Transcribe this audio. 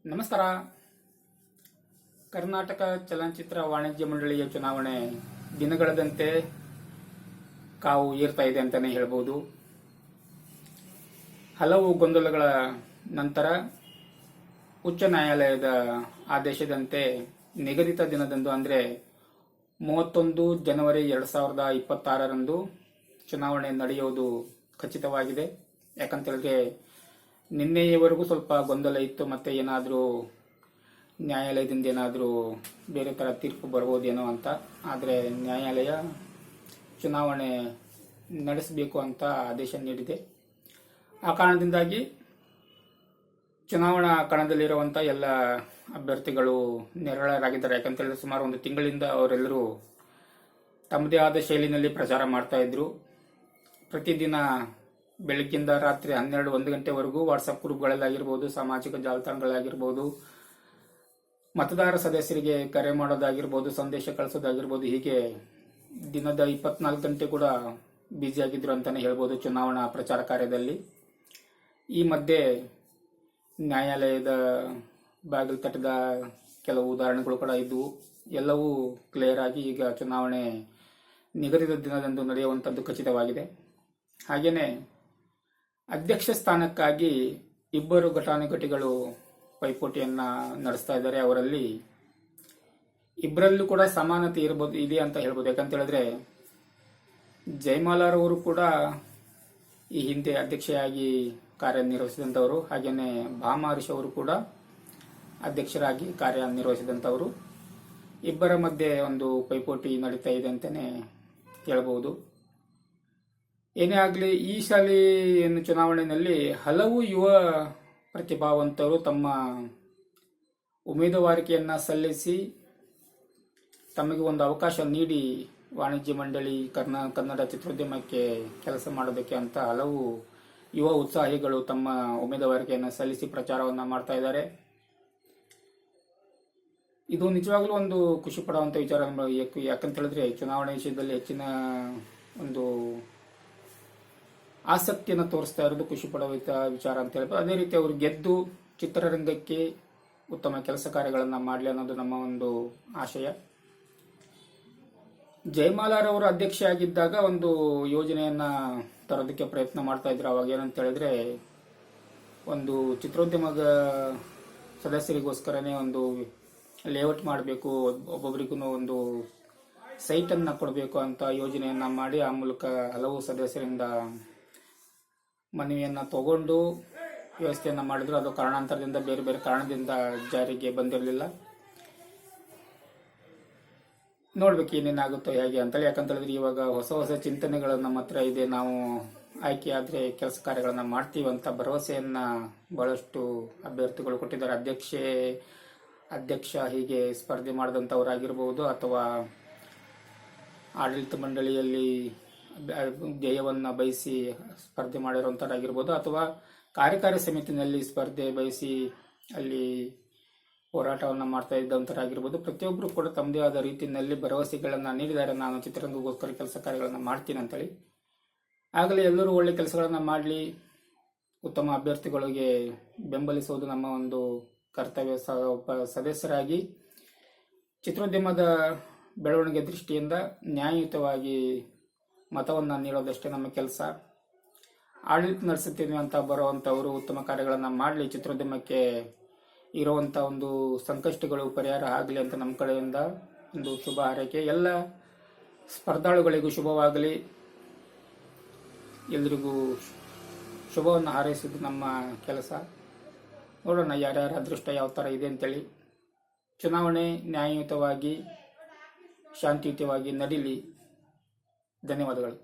ನಮಸ್ಕಾರ. ಕರ್ನಾಟಕ ಚಲನಚಿತ್ರ ವಾಣಿಜ್ಯ ಮಂಡಳಿಯ ಚುನಾವಣೆ ದಿನಗಳೆದಂತೆ ಕಾವು ಏರ್ತಾ ಇದೆ ಅಂತಾನೆ ಹೇಳ್ಬೋದು. ಹಲವು ಗೊಂದಲಗಳ ನಂತರ ಉಚ್ಚ ನ್ಯಾಯಾಲಯದ ಆದೇಶದಂತೆ ನಿಗದಿತ ದಿನದಂದು ಅಂದರೆ 31 ಜನವರಿ 2026ರಂದು ಚುನಾವಣೆ ನಡೆಯುವುದು ಖಚಿತವಾಗಿದೆ. ಯಾಕಂತೇಳಿದ್ರೆ ನಿನ್ನೆಯವರೆಗೂ ಸ್ವಲ್ಪ ಗೊಂದಲ ಇತ್ತು, ಮತ್ತೆ ಏನಾದರೂ ನ್ಯಾಯಾಲಯದಿಂದ ಏನಾದರೂ ಬೇರೆ ಥರ ತೀರ್ಪು ಬರ್ಬೋದೇನೋ ಅಂತ. ಆದರೆ ನ್ಯಾಯಾಲಯ ಚುನಾವಣೆ ನಡೆಸಬೇಕು ಅಂತ ಆದೇಶ ನೀಡಿದೆ. ಆ ಕಾರಣದಿಂದಾಗಿ ಚುನಾವಣಾ ಕಣದಲ್ಲಿರುವಂಥ ಎಲ್ಲ ಅಭ್ಯರ್ಥಿಗಳು ನಿರಳರಾಗಿದ್ದಾರೆ. ಯಾಕಂತೇಳಿದ್ರೆ ಸುಮಾರು ಒಂದು ತಿಂಗಳಿಂದ ಅವರೆಲ್ಲರೂ ತಮ್ಮದೇ ಆದ ಶೈಲಿನಲ್ಲಿ ಪ್ರಚಾರ ಮಾಡ್ತಾ ಇದ್ರು. ಪ್ರತಿದಿನ ಬೆಳಗ್ಗಿಂದ ರಾತ್ರಿ 12-1 ಗಂಟೆವರೆಗೂ ವಾಟ್ಸಪ್ ಗ್ರೂಪ್ಗಳಲ್ಲಾಗಿರ್ಬೋದು, ಸಾಮಾಜಿಕ ಜಾಲತಾಣಗಳಾಗಿರ್ಬೋದು, ಮತದಾರ ಸದಸ್ಯರಿಗೆ ಕರೆ ಮಾಡೋದಾಗಿರ್ಬೋದು, ಸಂದೇಶ ಕಳಿಸೋದಾಗಿರ್ಬೋದು, ಹೀಗೆ ದಿನದ 24 ಗಂಟೆ ಕೂಡ ಬ್ಯುಸಿಯಾಗಿದ್ರು ಅಂತಾನೆ ಹೇಳ್ಬೋದು ಚುನಾವಣಾ ಪ್ರಚಾರ ಕಾರ್ಯದಲ್ಲಿ. ಈ ಮಧ್ಯೆ ನ್ಯಾಯಾಲಯದ ಬಾಗಿಲು ತಟ್ಟಿದ ಕೆಲವು ಉದಾಹರಣೆಗಳು ಕೂಡ ಇದ್ದವು. ಎಲ್ಲವೂ ಕ್ಲಿಯರ್ ಆಗಿ ಈಗ ಚುನಾವಣೆ ನಿಗದಿತ ದಿನದಂದು ನಡೆಯುವಂಥದ್ದು ಖಚಿತವಾಗಿದೆ. ಹಾಗೆಯೇ ಅಧ್ಯಕ್ಷ ಸ್ಥಾನಕ್ಕಾಗಿ ಇಬ್ಬರು ಘಟಾನುಘಟಿಗಳು ಪೈಪೋಟಿಯನ್ನ ನಡೆಸ್ತಾ ಇದ್ದಾರೆ. ಅವರಲ್ಲಿ ಇಬ್ಬರಲ್ಲೂ ಕೂಡ ಸಮಾನತೆ ಇದೆ ಅಂತ ಹೇಳ್ಬೋದು. ಯಾಕಂತ ಹೇಳಿದ್ರೆ ಜಯಮಾಲಾರವರು ಕೂಡ ಈ ಹಿಂದೆ ಅಧ್ಯಕ್ಷೆಯಾಗಿ ಕಾರ್ಯನಿರ್ವಹಿಸಿದಂಥವರು, ಹಾಗೇನೆ ಭಾಮಾರಿಷ್ ಅವರು ಕೂಡ ಅಧ್ಯಕ್ಷರಾಗಿ ಕಾರ್ಯನಿರ್ವಹಿಸಿದಂಥವರು. ಇಬ್ಬರ ಮಧ್ಯೆ ಒಂದು ಪೈಪೋಟಿ ನಡೀತಾ ಇದೆ ಅಂತಾನೆ ಹೇಳ್ಬೋದು. ಏನೇ ಆಗಲಿ, ಈ ಸಾಲಿ ಚುನಾವಣೆಯಲ್ಲಿ ಹಲವು ಯುವ ಪ್ರತಿಭಾವಂತರು ತಮ್ಮ ಉಮೇದುವಾರಿಕೆಯನ್ನ ಸಲ್ಲಿಸಿ ತಮಗೆ ಒಂದು ಅವಕಾಶ ನೀಡಿ ವಾಣಿಜ್ಯ ಮಂಡಳಿ ಕನ್ನಡ ಚಿತ್ರೋದ್ಯಮಕ್ಕೆ ಕೆಲಸ ಮಾಡೋದಕ್ಕೆ ಅಂತ ಹಲವು ಯುವ ಉತ್ಸಾಹಿಗಳು ತಮ್ಮ ಉಮೇದುವಾರಿಕೆಯನ್ನು ಸಲ್ಲಿಸಿ ಪ್ರಚಾರವನ್ನ ಮಾಡ್ತಾ ಇದ್ದಾರೆ. ಇದು ನಿಜವಾಗ್ಲೂ ಒಂದು ಖುಷಿ ಪಡುವಂತ ವಿಚಾರ. ಯಾಕಂತ ಹೇಳಿದ್ರೆ ಚುನಾವಣೆ ವಿಷಯದಲ್ಲಿ ಹೆಚ್ಚಿನ ಒಂದು ಆಸಕ್ತಿಯನ್ನು ತೋರಿಸ್ತಾ ಇರೋದು ಖುಷಿ ಪಡುವಂತ ವಿಚಾರ ಅಂತ ಹೇಳ್ಬೋದು. ಅದೇ ರೀತಿ ಅವರು ಗೆದ್ದು ಚಿತ್ರರಂಗಕ್ಕೆ ಉತ್ತಮ ಕೆಲಸ ಕಾರ್ಯಗಳನ್ನ ಮಾಡಲಿ ಅನ್ನೋದು ನಮ್ಮ ಒಂದು ಆಶಯ. ಜಯಮಾಲಾರವರು ಅಧ್ಯಕ್ಷೆ ಆಗಿದ್ದಾಗ ಒಂದು ಯೋಜನೆಯನ್ನ ತರೋದಕ್ಕೆ ಪ್ರಯತ್ನ ಮಾಡ್ತಾ ಇದ್ರು. ಅವಾಗ ಏನಂತ ಹೇಳಿದ್ರೆ, ಒಂದು ಚಿತ್ರೋದ್ಯಮದ ಸದಸ್ಯರಿಗೋಸ್ಕರನೇ ಒಂದು ಲೇಔಟ್ ಮಾಡಬೇಕು, ಒಬ್ಬೊಬ್ಬರಿಗೂ ಒಂದು ಸೈಟ್ ಅನ್ನ ಕೊಡಬೇಕು ಅಂತ ಯೋಜನೆಯನ್ನ ಮಾಡಿ ಆ ಮೂಲಕ ಹಲವು ಸದಸ್ಯರಿಂದ ಮನವಿಯನ್ನ ತಗೊಂಡು ವ್ಯವಸ್ಥೆಯನ್ನ ಮಾಡಿದ್ರು. ಅದು ಕಾರಣಾಂತರದಿಂದ ಬೇರೆ ಬೇರೆ ಕಾರಣದಿಂದ ಜಾರಿಗೆ ಬಂದಿರಲಿಲ್ಲ. ನೋಡ್ಬೇಕು ಏನೇನಾಗುತ್ತೋ ಹೇಗೆ ಅಂತೇಳಿ. ಯಾಕಂತೇಳಿದ್ರೆ ಇವಾಗ ಹೊಸ ಚಿಂತನೆಗಳು ನಮ್ಮ ಹತ್ರ ಇದೆ. ನಾವು ಆಯ್ಕೆ ಆದ್ರೆ ಕೆಲಸ ಕಾರ್ಯಗಳನ್ನ ಮಾಡ್ತೀವಿ ಅಂತ ಭರವಸೆಯನ್ನ ಬಹಳಷ್ಟು ಅಭ್ಯರ್ಥಿಗಳು ಕೊಟ್ಟಿದ್ದಾರೆ. ಅಧ್ಯಕ್ಷ ಹೀಗೆ ಸ್ಪರ್ಧೆ ಮಾಡಿದಂಥವರಾಗಿರ್ಬೋದು, ಅಥವಾ ಆಡಳಿತ ಮಂಡಳಿಯಲ್ಲಿ ಧ್ಯೇಯವನ್ನ ಬಯಸಿ ಸ್ಪರ್ಧೆ ಮಾಡಿರುವಂತರಾಗಿರ್ಬೋದು, ಅಥವಾ ಕಾರ್ಯಕಾರಿ ಸಮಿತಿನಲ್ಲಿ ಸ್ಪರ್ಧೆ ಬಯಸಿ ಅಲ್ಲಿ ಹೋರಾಟವನ್ನ ಮಾಡ್ತಾ ಇದ್ದಂತರಾಗಿರ್ಬೋದು. ಪ್ರತಿಯೊಬ್ಬರು ಕೂಡ ತಮ್ಮದೇ ಆದ ರೀತಿಯಲ್ಲಿ ಭರವಸೆಗಳನ್ನ ನೀಡಿದ್ದಾರೆ. ನಾನು ಚಿತ್ರರಂಗಕ್ಕೋಸ್ಕರ ಕೆಲಸ ಕಾರ್ಯಗಳನ್ನ ಮಾಡ್ತೀನಿ ಅಂತೇಳಿ. ಆಗಲೇ ಎಲ್ಲರೂ ಒಳ್ಳೆ ಕೆಲಸಗಳನ್ನ ಮಾಡಲಿ, ಉತ್ತಮ ಅಭ್ಯರ್ಥಿಗಳಿಗೆ ಬೆಂಬಲಿಸುವುದು ನಮ್ಮ ಒಂದು ಕರ್ತವ್ಯ. ಒಬ್ಬ ಸದಸ್ಯರಾಗಿ ಚಿತ್ರೋದ್ಯಮದ ಬೆಳವಣಿಗೆ ದೃಷ್ಟಿಯಿಂದ ನ್ಯಾಯಯುತವಾಗಿ ಮತವನ್ನ ನೀಡೋದಷ್ಟೇ ನಮ್ಮ ಕೆಲಸ. ಆಡಳಿತ ನಡೆಸುತ್ತೀನಿ ಅಂತ ಬರುವಂತವರು ಉತ್ತಮ ಕಾರ್ಯಗಳನ್ನ ಮಾಡಲಿ, ಚಿತ್ರೋದ್ಯಮಕ್ಕೆ ಇರುವಂತ ಒಂದು ಸಂಕಷ್ಟಗಳು ಪರಿಹಾರ ಆಗಲಿ ಅಂತ ನಮ್ಮ ಕಡೆಯಿಂದ ಒಂದು ಶುಭ ಹಾರೈಕೆ. ಎಲ್ಲ ಸ್ಪರ್ಧಾಳುಗಳಿಗೂ ಶುಭವಾಗಲಿ, ಎಲ್ರಿಗೂ ಶುಭವನ್ನು ಹಾರೈಸುವುದು ನಮ್ಮ ಕೆಲಸ. ನೋಡೋಣ ಯಾರ್ಯಾರ ಅದೃಷ್ಟ ಯಾವ ತರ ಇದೆ ಅಂತೇಳಿ. ಚುನಾವಣೆ ನ್ಯಾಯಯುತವಾಗಿ ಶಾಂತಿಯುತವಾಗಿ ನಡೀಲಿ. ಧನ್ಯವಾದಗಳು.